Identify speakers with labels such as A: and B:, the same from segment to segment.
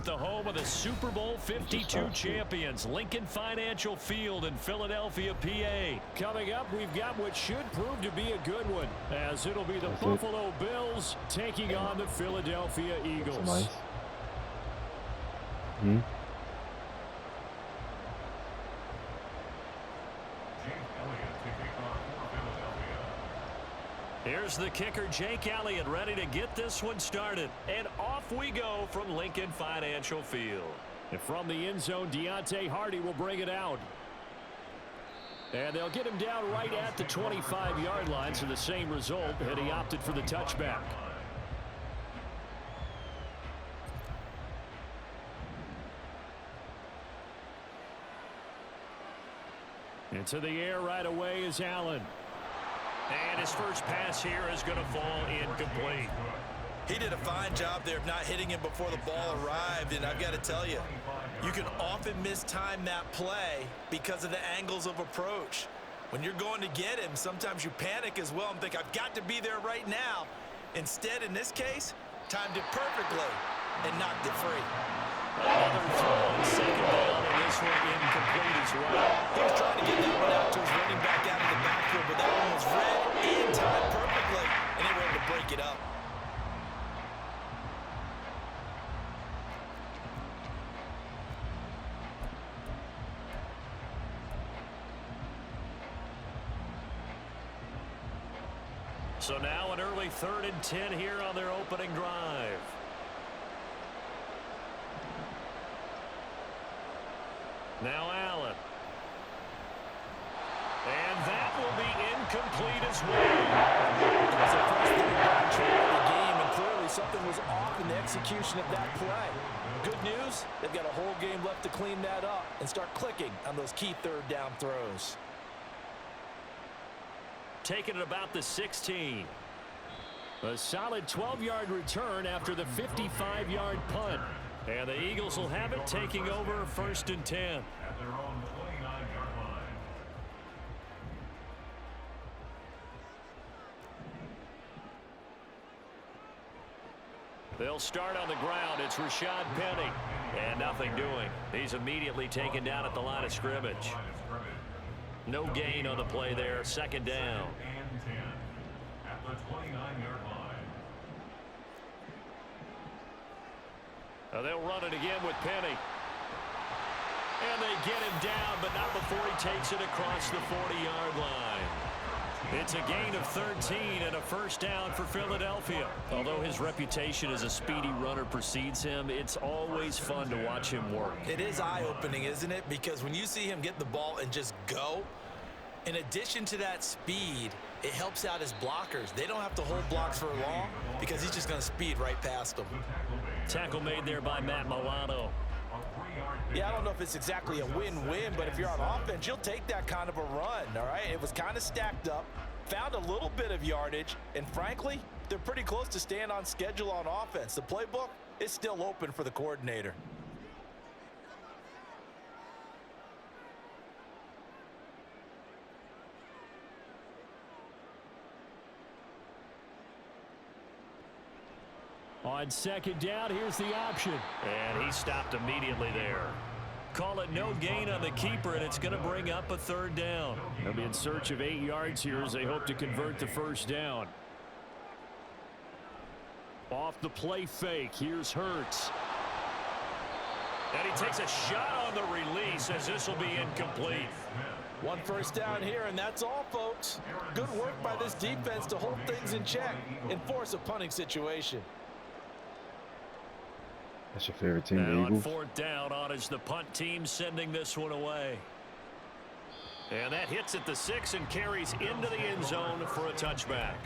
A: The home of the Super Bowl 52 champions, Lincoln Financial Field in Philadelphia, PA. Coming up, we've got what should prove to be a good one, as it'll be the Buffalo Bills taking on the Philadelphia Eagles.
B: Nice.
A: Here's the kicker, Jake Elliott, ready to get this one started. And off we go from Lincoln Financial Field.
C: And from the end zone, Deontay Hardy will bring it out. And they'll get him down right at the 25-yard line, so the same result, and he opted for the touchback. Into the air right away is Allen.
A: And his first pass here is going to fall incomplete.
D: He did a fine job there of not hitting him before the ball arrived, and I've got to tell you, you can often mistime that play because of the angles of approach. When you're going to get him, sometimes you panic as well and think, I've got to be there right now. Instead, in this case, timed it perfectly and knocked it free.
A: Another throw on second down, and this one incomplete as well.
D: He was trying to get that one out to his running back out of the backfield, but that one was read and timed perfectly, and they were able to break it up.
A: So now an early 3rd and 10 here on their opening drive. Now Allen. And that will be incomplete as well.
E: That's the first thing about control of the game, and clearly something was off in the execution of that play. Good news, they've got a whole game left to clean that up and start clicking on those key 3rd down throws.
A: Taking it about the 16.
C: A solid 12-yard return after the 55-yard punt.
A: And the Eagles will have it, taking over 1st and 10.
F: At their own 29-yard line.
A: They'll start on the ground. It's Rashad Penny. And nothing doing. He's immediately taken down at the line of scrimmage. No gain on the play there. 2nd down.
F: And 10 at the 29-yard line.
A: They'll run it again with Penny. And they get him down, but not before he takes it across the 40-yard line. It's a gain of 13 and a 1st down for Philadelphia. Although his reputation as a speedy runner precedes him, it's always fun to watch him work.
D: It is eye-opening, isn't it? Because when you see him get the ball and just go, in addition to that speed, it helps out his blockers. They don't have to hold blocks for long because he's just going to speed right past them.
A: Tackle made there by Matt Milano.
E: Yeah, I don't know if it's exactly a win-win, but if you're on offense, you'll take that kind of a run, all right? It was kind of stacked up, found a little bit of yardage, and frankly, they're pretty close to staying on schedule on offense. The playbook is still open for the coordinator.
C: On 2nd down, here's the option.
A: And he stopped immediately there. Call it no gain on the keeper, and it's going to bring up a 3rd down.
C: They'll be in search of 8 yards here as they hope to convert the 1st down. Off the play fake, here's Hurts.
A: And he takes a shot on the release as this will be incomplete.
E: 1 1st down here, and that's all, folks. Good work by this defense to hold things in check and force a punting situation.
B: That's your favorite team,
A: and
B: the
A: on
B: Eagles?
A: 4th down, on is the punt team sending this one away. And that hits at the 6 and carries into the end zone for a touchback.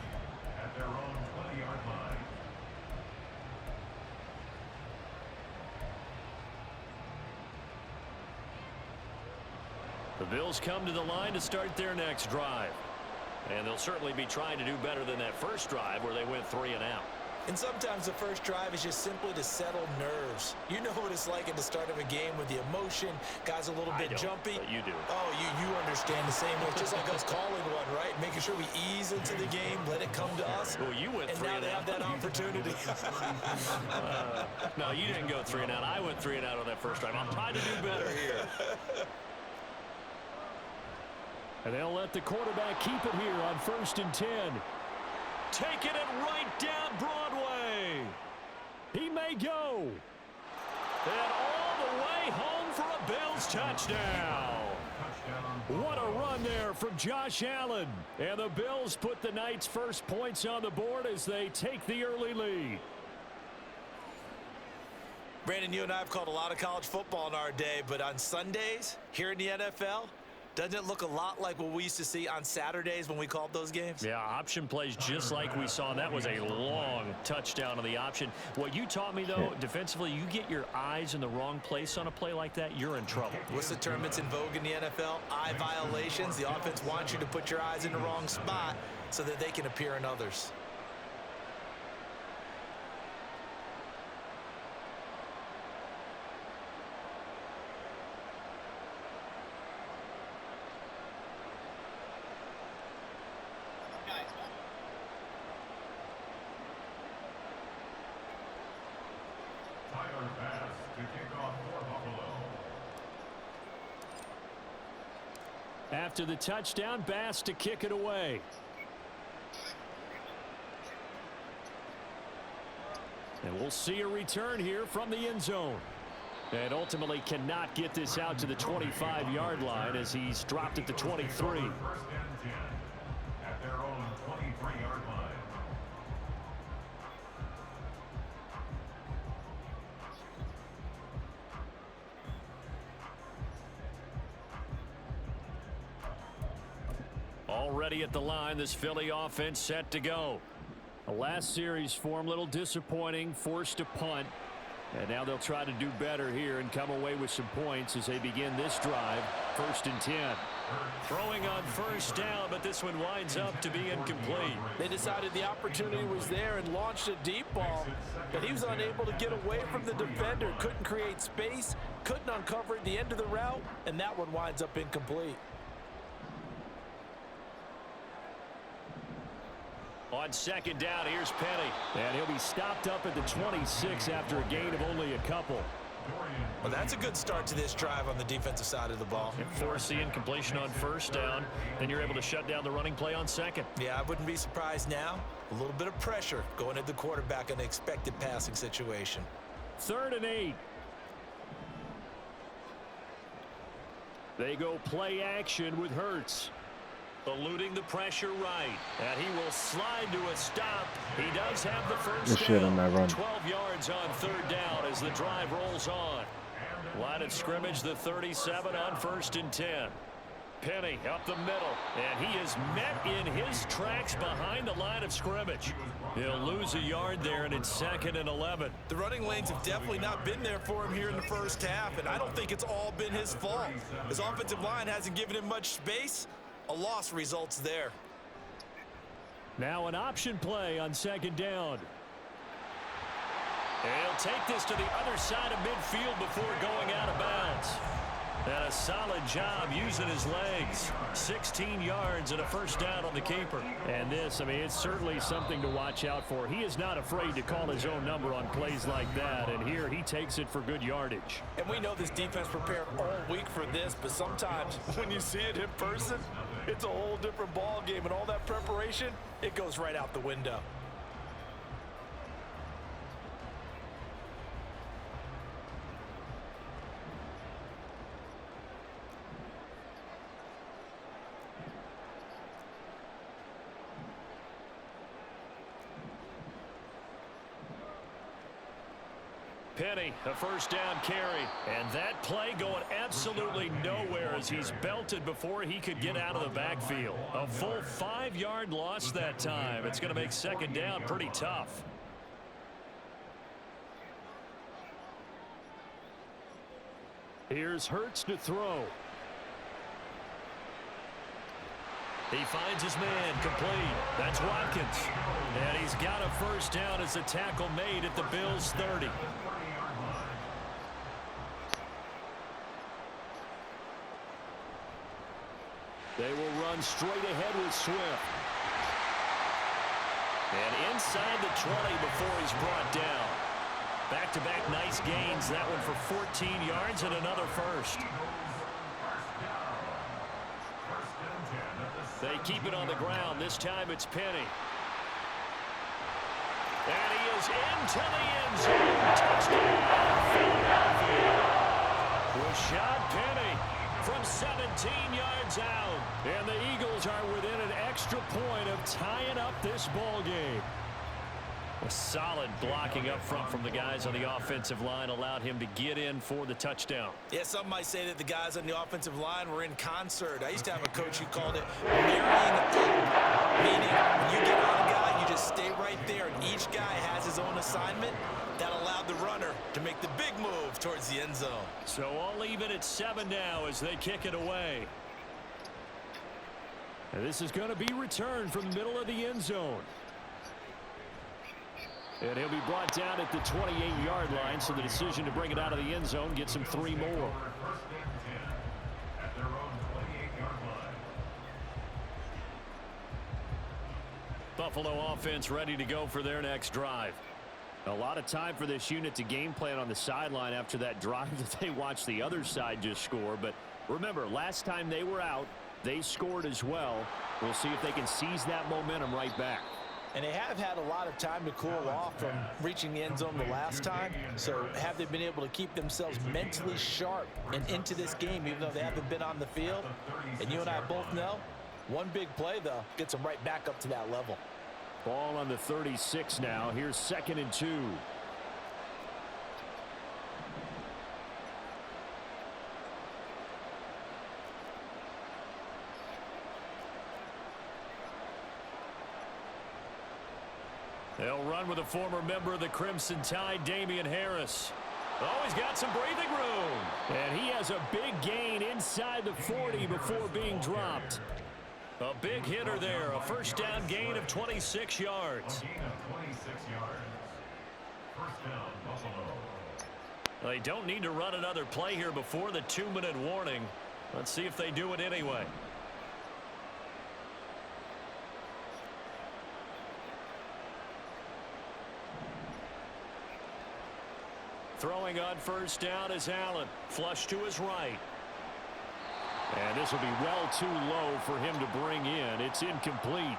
F: At their own 20-yard line.
A: The Bills come to the line to start their next drive. And they'll certainly be trying to do better than that first drive where they went 3 and out.
D: And sometimes the first drive is just simply to settle nerves. You know what it's like at the start of a game with the emotion, guys a little bit jumpy.
A: But you do.
D: Oh, you understand the same way. It's just like us calling one, right? Making sure we ease into the game, let it come to us.
A: Well, you went
D: and
A: 3
D: now
A: and
D: they
A: out.
D: have that opportunity.
A: No, you didn't go 3 and out. I went 3 and out on that first drive. I'm trying to do better here.
C: And they'll let the quarterback keep it here on 1st and 10.
A: Taking it right down Broadway.
C: He may go.
A: And all the way home for a Bills touchdown.
C: What a run there from Josh Allen. And the Bills put the night's first points on the board as they take the early lead.
D: Brandon, you and I have called a lot of college football in our day, but on Sundays here in the NFL, doesn't it look a lot like what we used to see on Saturdays when we called those games?
A: Yeah, option plays just like we saw. That was a long touchdown on the option. What you taught me, though, defensively, you get your eyes in the wrong place on a play like that, you're in trouble.
D: What's the term that's in vogue in the NFL? Eye violations. The offense wants you to put your eyes in the wrong spot so that they can appear in others.
C: After the touchdown, Bass to kick it away. And we'll see a return here from the end zone. And ultimately cannot get this out to the 25-yard line as he's dropped at the 23.
F: 1st and 10 at their own 23-yard line.
C: Already at the line, this Philly offense set to go. The last series for him, a little disappointing, forced a punt. And now they'll try to do better here and come away with some points as they begin this drive. 1st and 10.
A: Throwing on 1st down, but this one winds up to be incomplete.
E: They decided the opportunity was there and launched a deep ball, but he was unable to get away from the defender, couldn't create space, couldn't uncover at the end of the route, and that one winds up incomplete.
A: On 2nd down, here's Penny.
C: And he'll be stopped up at the 26 after a gain of only a couple.
D: Well, that's a good start to this drive on the defensive side of the ball.
A: And force the incompletion on 1st down, then you're able to shut down the running play on 2nd.
D: Yeah, I wouldn't be surprised now. A little bit of pressure going at the quarterback in an expected passing situation.
C: 3rd and 8. They go play action with Hurts.
A: Eluding the pressure right. And he will slide to a stop. He does have the
B: Good
A: first
B: shit on
A: down.
B: that run.
A: 12 yards on 3rd down as the drive rolls on. Line of scrimmage, the 37 on 1st and 10. Penny up the middle. And he is met in his tracks behind the line of scrimmage. He'll lose a yard there, and it's 2nd and 11.
D: The running lanes have definitely not been there for him here in the first half, and I don't think it's all been his fault. His offensive line hasn't given him much space. A loss results there.
C: Now an option play on 2nd down.
A: And he'll take this to the other side of midfield before going out of bounds. And a solid job using his legs. 16 yards and a 1st down on the keeper.
C: And this, I mean, it's certainly something to watch out for. He is not afraid to call his own number on plays like that. And here he takes it for good yardage.
E: And we know this defense prepared all week for this, but sometimes when you see it in person, it's a whole different ball game, and all that preparation, it goes right out the window.
A: Penny, a 1st down carry. And that play going absolutely nowhere as he's belted before he could get out of the backfield. A full 5-yard loss that time. It's going to make 2nd down pretty tough.
C: Here's Hurts to throw.
A: He finds his man complete. That's Watkins. And he's got a first down as the tackle made at the Bills' 30.
C: They will run straight ahead with Swift.
A: And inside the 20 before he's brought down. Back-to-back nice gains. That one for 14 yards and another first. They keep it on the ground. This time it's Penny. And he is into the end zone. Touchdown, Philadelphia. Rashad Penny from 17 yards out. And the Eagles are within an extra point of tying up this ball game. A solid blocking up front from the guys on the offensive line allowed him to get in for the touchdown.
D: Yeah, some might say that the guys on the offensive line were in concert. I used to have a coach who called it marrying up, meaning when you get on a guy, you just stay right there, and each guy has his own assignment. That allowed the runner to make the big move towards the end zone.
A: So all even at 7 now as they kick it away.
C: And this is going to be returned from the middle of the end zone. And he'll be brought down at the 28-yard line, so the decision to bring it out of the end zone gets him 3 more.
A: Buffalo offense ready to go for their next drive.
C: A lot of time for this unit to game plan on the sideline after that drive that they watched the other side just score. But remember, last time they were out, they scored as well. We'll see if they can seize that momentum right back.
E: And they have had a lot of time to cool off from reaching the end zone the last time. So have they been able to keep themselves mentally sharp and into this game, even though they haven't been on the field? And you and I both know, one big play, though, gets them right back up to that level.
C: Ball on the 36 now. Here's 2nd and 2.
A: They'll run with a former member of the Crimson Tide, Damian Harris. Oh, he's got some breathing room.
C: And he has a big gain inside the 40 before being dropped.
A: A big hitter there. A first down gain of 26 yards. They don't need to run another play here before the 2-minute warning. Let's see if they do it anyway. Throwing on first down is Allen. Flush to his right.
C: And this will be well too low for him to bring in. It's incomplete.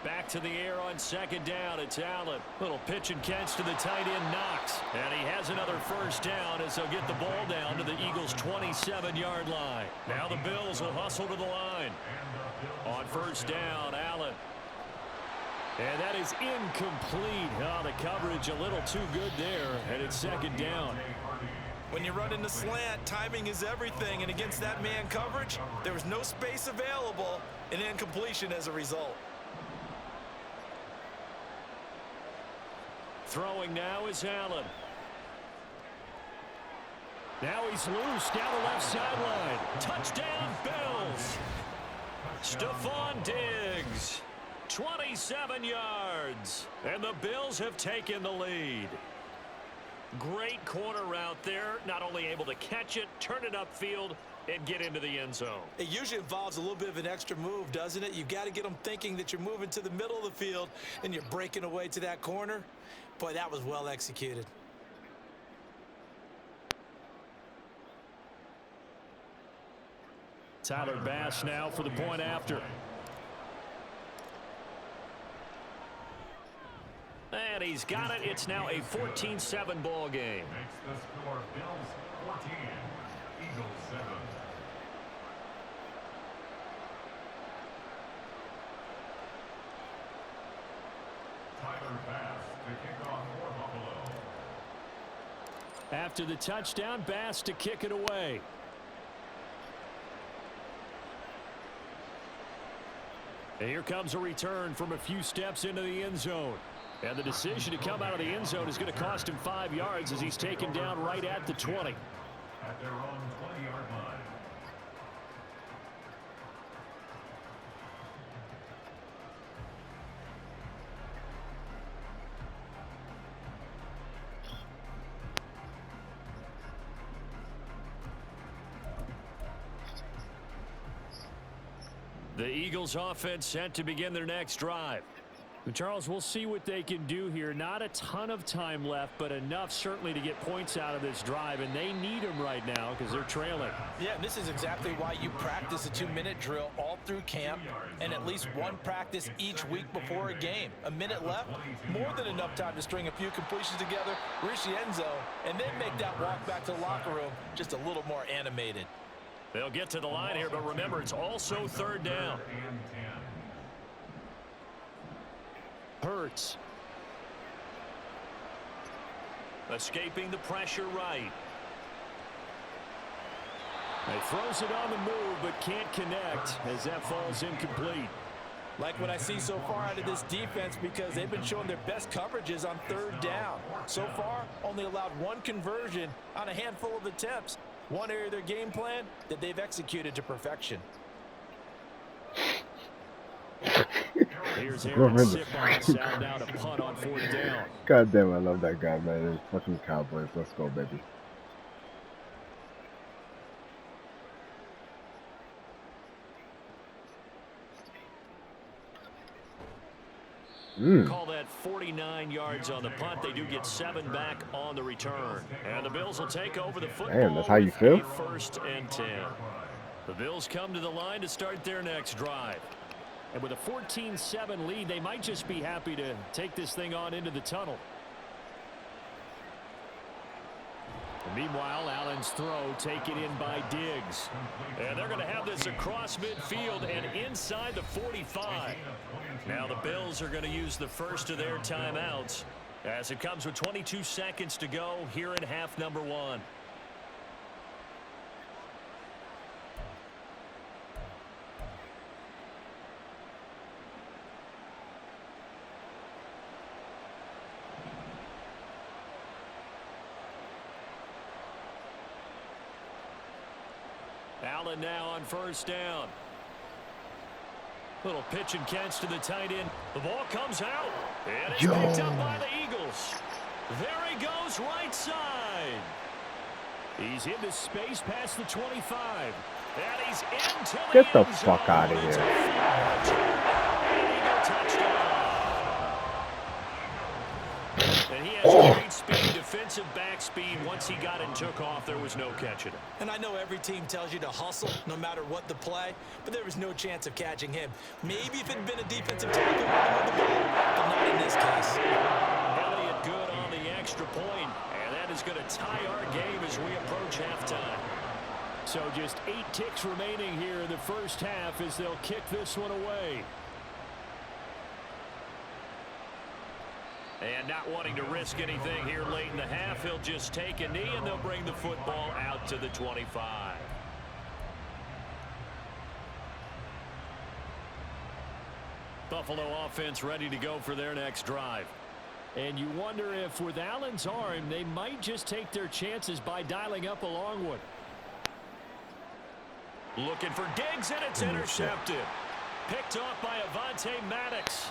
A: Back to the air on 2nd down. It's Allen. Little pitch and catch to the tight end, Knox. And he has another first down as they'll get the ball down to the Eagles' 27-yard line. Now the Bills will hustle to the line. On first down, Allen. And that is incomplete. Oh, the coverage a little too good there. And it's 2nd down.
D: When you run in the slant, timing is everything. And against that man coverage, there was no space available, and incompletion as a result.
A: Throwing now is Allen. Now he's loose down the left sideline. Touchdown, Bills. Stephon Diggs. 27 yards. And the Bills have taken the lead. Great corner route there. Not only able to catch it, turn it upfield, and get into the end zone.
D: It usually involves a little bit of an extra move, doesn't it? You've got to get them thinking that you're moving to the middle of the field and you're breaking away to that corner. Boy, that was well executed.
A: Tyler Bass now for the point after. And he's got it. It's now a 14-7 ball game.
F: Makes the score Bills 14, Eagles 7. Tyler Bass to kick off for Buffalo.
C: After the touchdown, Bass to kick it away. And here comes a return from a few steps into the end zone. And the decision to come out of the end zone is going to cost him 5 yards as he's taken down right at the 20.
F: At their own 20-yard line.
C: The Eagles offense set to begin their next drive. Charles, we'll see what they can do here. Not a ton of time left, but enough certainly to get points out of this drive, and they need them right now because they're trailing.
E: Yeah, this is exactly why you practice a 2-minute drill all through camp and at least one practice each week before a game. A minute left, more than enough time to string a few completions together, reach the end zone, and then make that walk back to the locker room just a little more animated.
C: They'll get to the line here, but remember, it's also third down. Hurts. Escaping the pressure right. He throws it on the move, but can't connect as that falls incomplete.
E: Like what I see so far out of this defense because they've been showing their best coverages on third down. So far, only allowed one conversion on a handful of attempts. One area of their game plan that they've executed to perfection.
C: Here's Aaron Sipon sound out a punt on fourth down.
B: God damn, I love that guy, man. It's fucking Cowboys. Let's go, baby.
C: Call that 49 yards on the punt. They do get 7 back on the return. And the Bills will take over the football.
B: Damn, that's how you feel?
C: First and 10. The Bills come to the line to start their next drive. And with a 14-7 lead, they might just be happy to take this thing on into the tunnel. And meanwhile, Allen's throw taken in by Diggs. And they're going to have this across midfield and inside the 45. Now the Bills are going to use the first of their timeouts as it comes with 22 seconds to go here in half number 1. Allen now on first down. Little pitch and catch to the tight end. The ball comes out. And it's picked up by the Eagles. There he goes, right side. He's into space past the 25. And he's into the
B: Get the
C: end zone.
B: fuck out of here.
C: And he has great speed, defensive back speed. Once he got and took off, there was no catching him.
D: And I know every team tells you to hustle no matter what the play, but there was no chance of catching him. Maybe if it had been a defensive tackle with the ball, but not in this case.
C: Elliott good on the extra point, and that is going to tie our game as we approach halftime. So just 8 ticks remaining here in the first half as they'll kick this one away. And not wanting to risk anything here late in the half, he'll just take a knee and they'll bring the football out to the 25. Buffalo offense ready to go for their next drive. And you wonder if with Allen's arm, they might just take their chances by dialing up a long one. Looking for Diggs, and it's intercepted. Picked off by Avonte Maddox.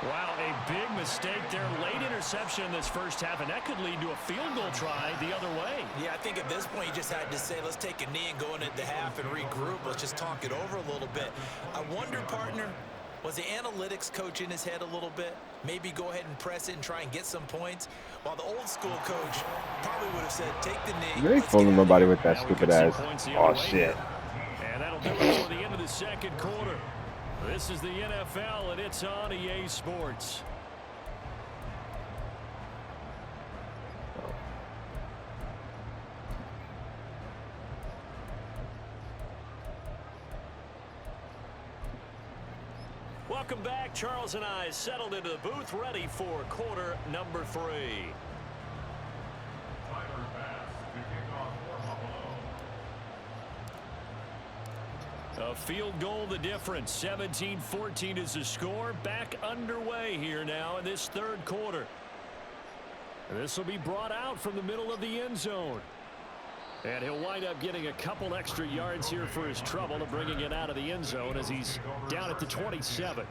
C: Wow, a big mistake there. Late interception in this first half, and that could lead to a field goal try the other way.
D: Yeah, I think at this point you just had to say, let's take a knee and go into the half and regroup. Let's just talk it over a little bit. I wonder, partner, was the analytics coach in his head a little bit? Maybe go ahead and press it and try and get some points. While the old school coach probably would have said, take the knee.
B: You ain't fooling nobody with that
C: Now
B: stupid ass. Oh, shit.
C: Here. And that'll do it for the end of the second quarter. This is the NFL, and it's on EA Sports. Welcome back. Charles and I settled into the booth, ready for quarter number 3.
F: Tyler Bass to kick off for Buffalo.
C: A field goal the difference. 17-14 is the score. Back underway here now in this third quarter. This will be brought out from the middle of the end zone. And he'll wind up getting a couple extra yards here for his trouble of bringing it out of the end zone as he's down at the 27.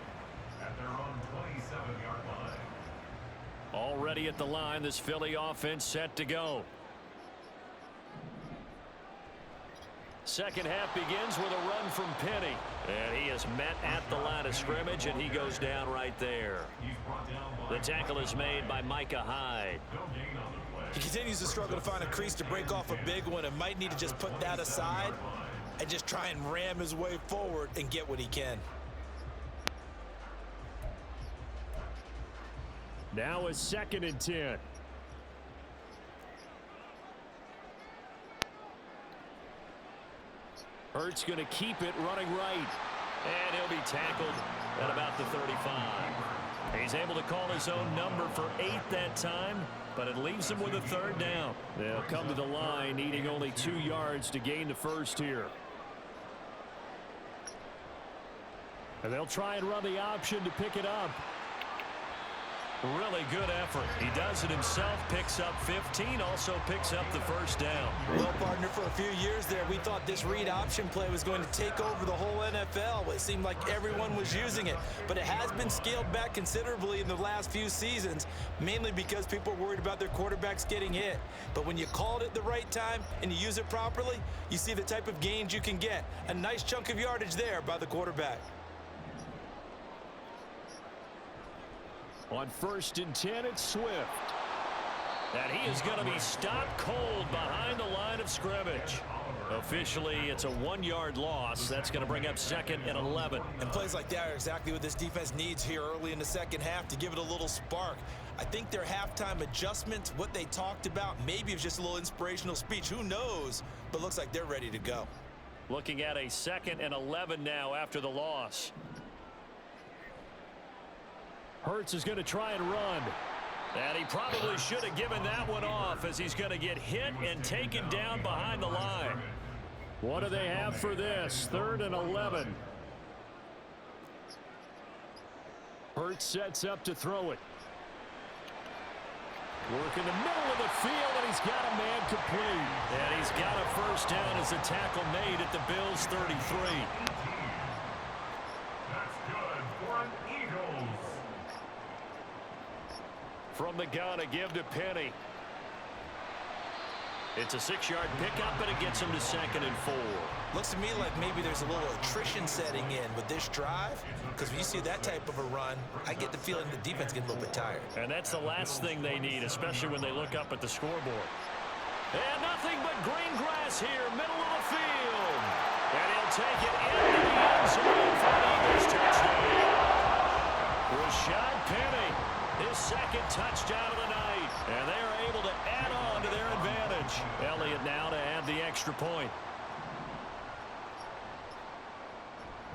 F: At their own 27-yard line.
C: Already at the line, this Philly offense set to go. Second half begins with a run from Penny. And he is met at the line of scrimmage, and he goes down right there. The tackle is made by Micah Hyde.
D: He continues to struggle to find a crease to break off a big one and might need to just put that aside and just try and ram his way forward and get what he can.
C: Now a 2nd and 10. Hurts going to keep it running right. And he'll be tackled at about the 35. He's able to call his own number for 8 that time, but it leaves him with a 3rd down. They'll come to the line needing only 2 yards to gain the first here. And they'll try and run the option to pick it up. Really good effort. He does it himself, picks up 15, also picks up the 1st down.
D: Well, partner, for a few years there, we thought this read option play was going to take over the whole NFL. It seemed like everyone was using it, but it has been scaled back considerably in the last few seasons, mainly because people are worried about their quarterbacks getting hit. But when you call it at the right time and you use it properly, you see the type of gains you can get. A nice chunk of yardage there by the quarterback.
C: On 1st and 10, it's Swift. And he is going to be stopped cold behind the line of scrimmage. Officially, it's a 1-yard loss. That's going to bring up 2nd and 11.
D: And plays like that are exactly what this defense needs here early in the second half to give it a little spark. I think their halftime adjustments, what they talked about, maybe it was just a little inspirational speech. Who knows? But looks like they're ready to go.
C: Looking at a 2nd and 11 now after the loss. Hurts is going to try and run. And he probably should have given that one off as he's going to get hit and taken down behind the line. What do they have for this? 3rd and 11. Hurts sets up to throw it. Work in the middle of the field, and he's got a man complete. And he's got a 1st down as a tackle made at the Bills' 33.
F: That's good for an Eagles.
C: From the gun, a give to Penny. It's a 6-yard pickup, and it gets him to 2nd and 4.
D: Looks to me like maybe there's a little attrition setting in with this drive, because when you see that type of a run, I get the feeling the defense gets a little bit tired.
C: And that's the last thing they need, especially when they look up at the scoreboard. And nothing but green grass here, middle of the field. And he'll take it into the end zone for an Eagles touchdown. Rashad Penny, his 2nd touchdown of the night. And they are able to add on to their advantage. Elliott now to add the extra point.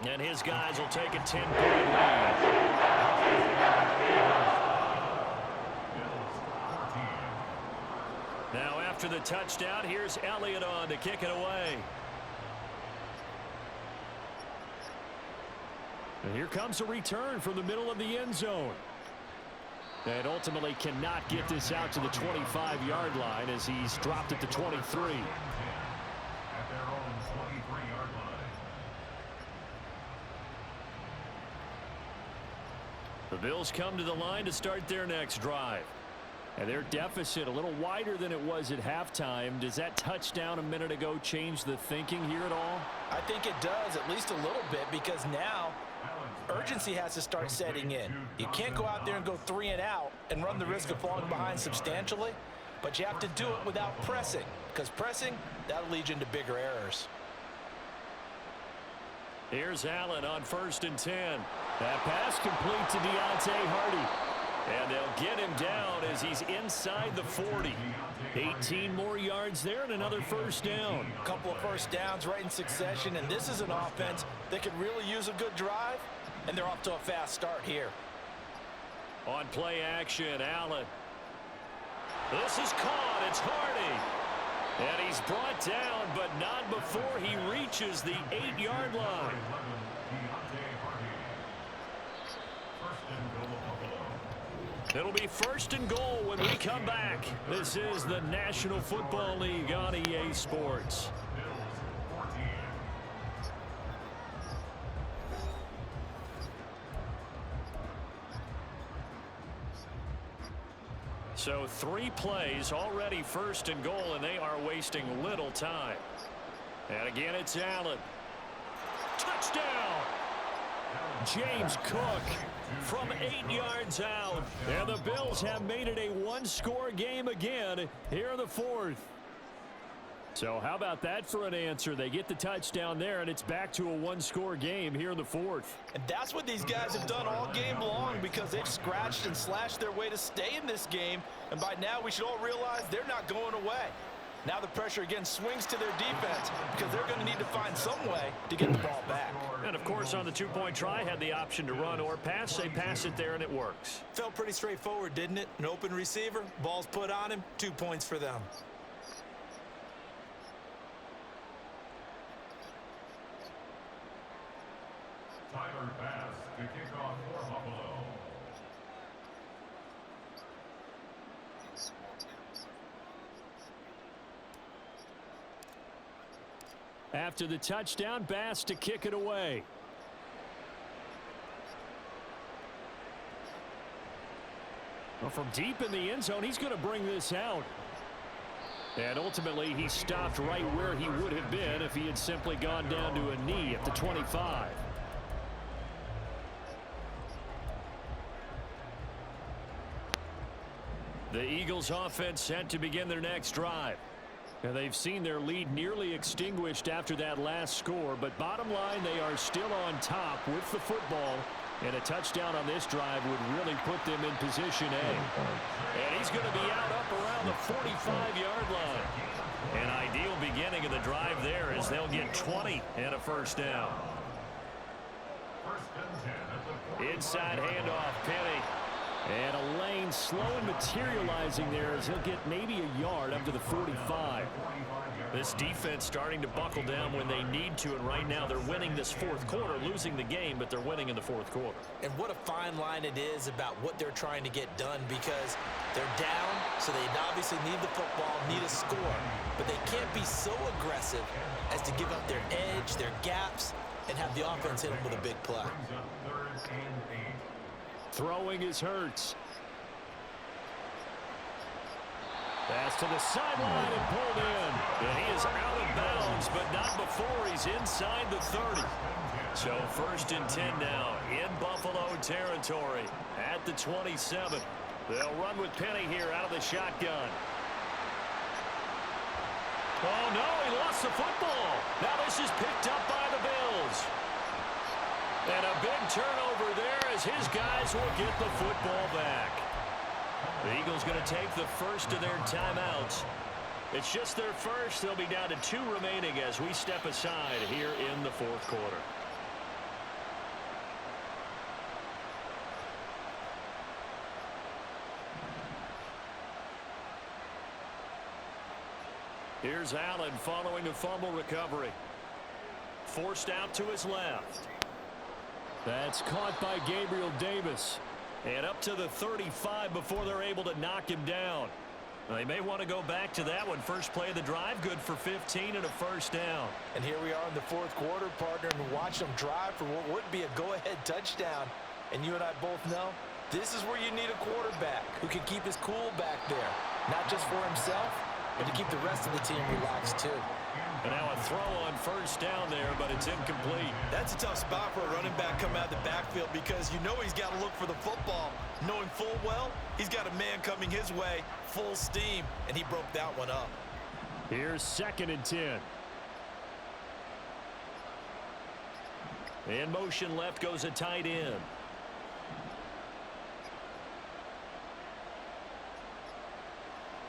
C: And his guys will take a 10-point lead. Now after the touchdown, here's Elliott on to kick it away. And here comes a return from the middle of the end zone. And ultimately cannot get this out to the 25-yard line as he's dropped at the 23.
F: At their own 23-yard line.
C: The Bills come to the line to start their next drive. And their deficit a little wider than it was at halftime. Does that touchdown a minute ago change the thinking here at all?
E: I think it does, at least a little bit, because now urgency has to start setting in. You can't go out there and go 3 and out and run the risk of falling behind substantially, but you have to do it without pressing, because pressing, that'll lead you into bigger errors.
C: Here's Allen on 1st and 10. That pass complete to Deontay Hardy. And they'll get him down as he's inside the 40. 18 more yards there and another 1st down.
E: A couple of 1st downs right in succession, and this is an offense that could really use a good drive, and they're off to a fast start here.
C: On play action, Allen. This is caught. It's Hardy. And he's brought down, but not before he reaches the 8-yard line. It'll be first and goal when we come back. This is the National Football League on EA Sports. So 3 plays already first and goal, and they are wasting little time. And again, it's Allen. Touchdown! James Cook from 8 yards out. And the Bills have made it a one-score game again here in the 4th. So how about that for an answer? They get the touchdown there, and it's back to a one-score game here in the 4th.
E: And that's what these guys have done all game long, because they've scratched and slashed their way to stay in this game. And by now, we should all realize they're not going away. Now the pressure again swings to their defense, because they're going to need to find some way to get the ball back.
C: And, of course, on the two-point try, had the option to run or pass. They pass it there, and it works.
D: Felt pretty straightforward, didn't it? An open receiver, ball's put on him, 2 points for them.
F: Tyler Bass to kick off for Buffalo.
C: After the touchdown, Bass to kick it away. Well, from deep in the end zone, he's going to bring this out. And ultimately, he stopped right where he would have been if he had simply gone down to a knee at the 25. The Eagles offense set to begin their next drive. And they've seen their lead nearly extinguished after that last score, but bottom line, they are still on top with the football, and a touchdown on this drive would really put them in position A. And he's going to be out up around the 45-yard line. An ideal beginning of the drive there, as they'll get 20 and a first down. Inside handoff, Penny. And a lane slow and materializing there as he'll get maybe a yard up to the 45. This defense starting to buckle down when they need to, and right now they're winning this 4th quarter, losing the game, but they're winning in the 4th quarter.
D: And what a fine line it is about what they're trying to get done, because they're down, so they obviously need the football, need a score, but they can't be so aggressive as to give up their edge, their gaps, and have the offense hit them with a big play.
C: Throwing is Hurts. Pass to the sideline and pulled in. And he is out of bounds, but not before he's inside the 30. So 1st and 10 now in Buffalo territory at the 27. They'll run with Penny here out of the shotgun. Oh, no, he lost the football. Now this is picked up by the Bills. And a big turnover there as his guys will get the football back. The Eagles going to take the first of their timeouts. It's just their first. They'll be down to 2 remaining as we step aside here in the 4th quarter. Here's Allen following a fumble recovery. Forced out to his left. That's caught by Gabriel Davis. And up to the 35 before they're able to knock him down. They may want to go back to that one. First play of the drive, good for 15 and a first down.
E: And here we are in the 4th quarter, partner, and watch them drive for what would be a go-ahead touchdown. And you and I both know this is where you need a quarterback who can keep his cool back there. Not just for himself, but to keep the rest of the team relaxed too.
C: And now a throw on first down there, but it's incomplete.
D: That's a tough spot for a running back coming out of the backfield, because you know he's got to look for the football, knowing full well he's got a man coming his way, full steam, and he broke that one up.
C: Here's 2nd and 10. In motion left goes a tight end.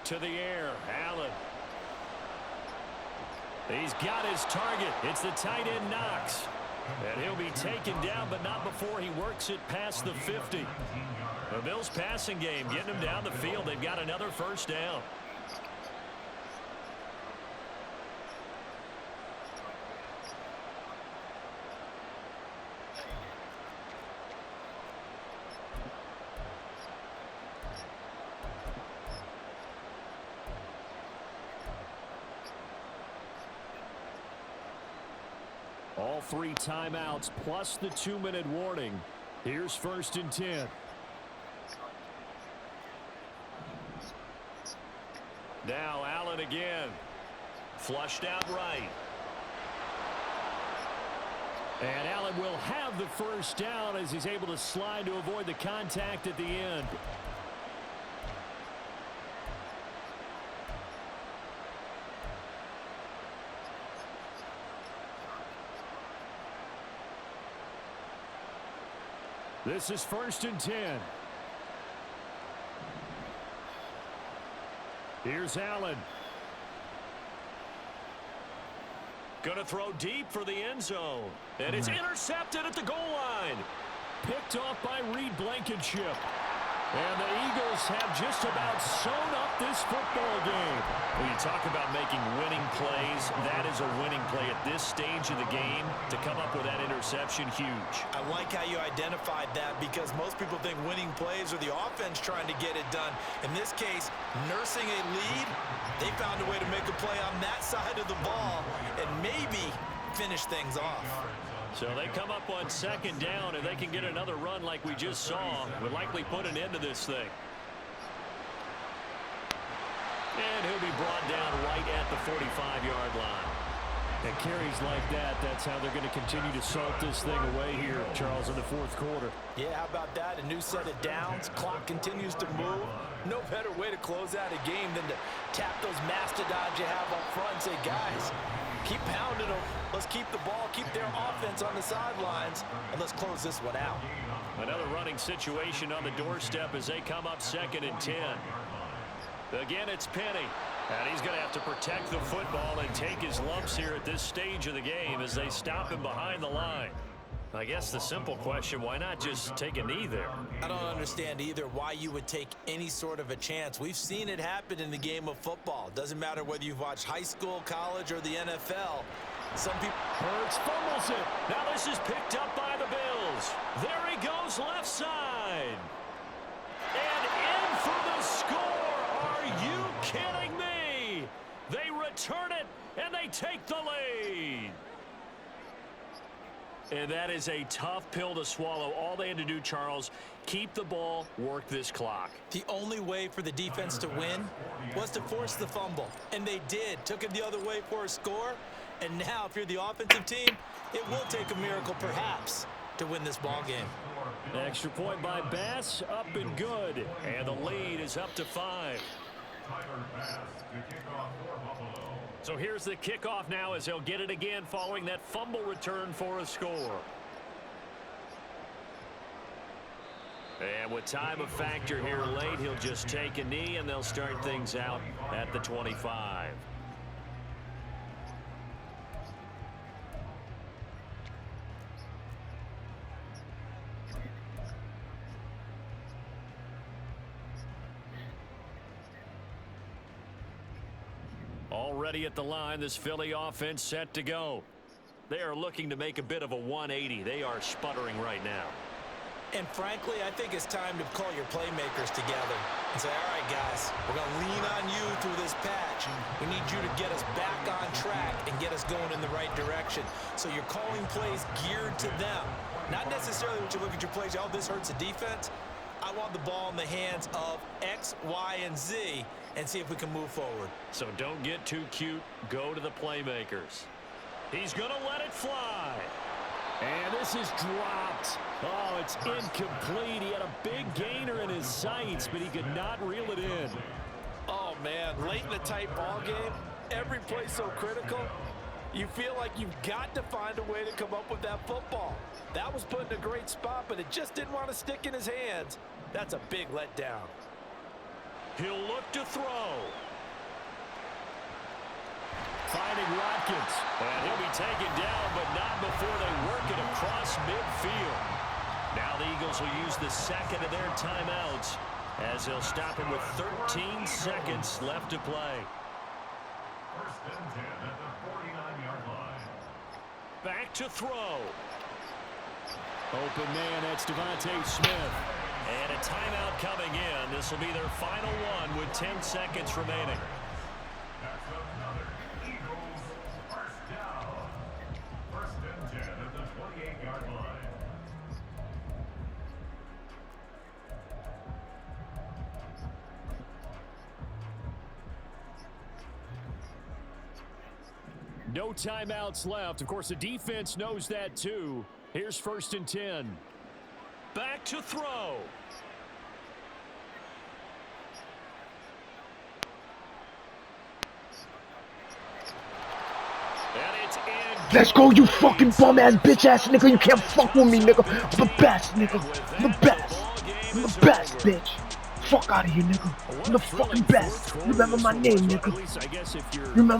C: To the air, Allen. He's got his target. It's the tight end Knox. And he'll be taken down, but not before he works it past the 50. The Bills passing game, getting him down the field. They've got another first down. All 3 timeouts plus the 2-minute warning. Here's 1st and 10. Now Allen again. Flushed out right. And Allen will have the 1st down as he's able to slide to avoid the contact at the end. This is 1st and 10. Here's Allen.
A: Going to throw deep for the end zone. And it's intercepted at the goal line.
C: Picked off by Reed Blankenship. And the Eagles have just about sewn up this football game.
A: When you talk about making winning plays, that is a winning play at this stage of the game. To come up with that interception, huge.
D: I like how you identified that because most people think winning plays are the offense trying to get it done. In this case, nursing a lead, they found a way to make a play on that side of the ball and maybe finish things off.
A: So they come up on 2nd down, and they can get another run like we just saw. Would likely put an end to this thing. And he'll be brought down right at the 45-yard line.
C: And carries like that, that's how they're going to continue to salt this thing away here, Charles, in the 4th quarter.
E: Yeah, how about that? A new set of downs. Clock continues to move. No better way to close out a game than to tap those mastodons you have up front and say, guys, keep pounding them. Let's keep the ball, keep their offense on the sidelines, and let's close this one out.
A: Another running situation on the doorstep as they come up 2nd and 10. Again, it's Penny. And he's going to have to protect the football and take his lumps here at this stage of the game as they stop him behind the line. I guess the simple question, why not just take a knee there?
D: I don't understand either why you would take any sort of a chance. We've seen it happen in the game of football. Doesn't matter whether you've watched high school, college, or the NFL. Some people...
C: Hurts fumbles it.
A: Now this is picked up by the Bills. There he goes left side. And in for the score. Are you kidding me? They return it, and they take the lead. And that is a tough pill to swallow. All they had to do, Charles, keep the ball, work this clock.
D: The only way for the defense to win was to force the fumble. And they did. Took it the other way for a score. And now, if you're the offensive team, it will take a miracle, perhaps, to win this ball game.
C: Extra point by Bass, up and good.
A: And the lead is up to 5. So here's the kickoff now as he'll get it again following that fumble return for a score. And with time a factor here late, he'll just take a knee and they'll start things out at the 25. Already at the line, this Philly offense set to go. They are looking to make a bit of a 180. They are sputtering right now.
D: And frankly, I think it's time to call your playmakers together and say, all right, guys, we're going to lean on you through this patch. We need you to get us back on track and get us going in the right direction. So you're calling plays geared to them. Not necessarily when you look at your plays, oh, this hurts the defense. I want the ball in the hands of X, Y, and Z and see if we can move forward.
A: So don't get too cute. Go to the playmakers. He's going to let it fly.
C: And this is dropped. Oh, it's incomplete. He had a big gainer in his sights, but he could not reel it in.
E: Oh, man, late in a tight ball game, every play so critical, you feel like you've got to find a way to come up with that football. That was put in a great spot, but it just didn't want to stick in his hands. That's a big letdown.
A: He'll look to throw.
C: Finding Watkins.
A: And he'll be taken down, but not before they work it across midfield. Now the Eagles will use the second of their timeouts as they'll stop him with 13 seconds left to play.
F: First and 10 at the 49-yard line.
A: Back to throw.
C: Open man, that's Devontae Smith.
A: And a timeout coming in. This will be their final one with 10 seconds remaining.
F: That's another Eagles first down. First and
C: No timeouts left. Of course, the defense knows that too. Here's 1st and 10.
A: Back to throw. And it's in.
B: Let's go, you fucking bum ass bitch ass nigga. You can't fuck with me, nigga. I'm the best, nigga. I'm the best. I'm the best, bitch. Fuck out of here, nigga. I'm the fucking best. Remember my name, nigga. Remember.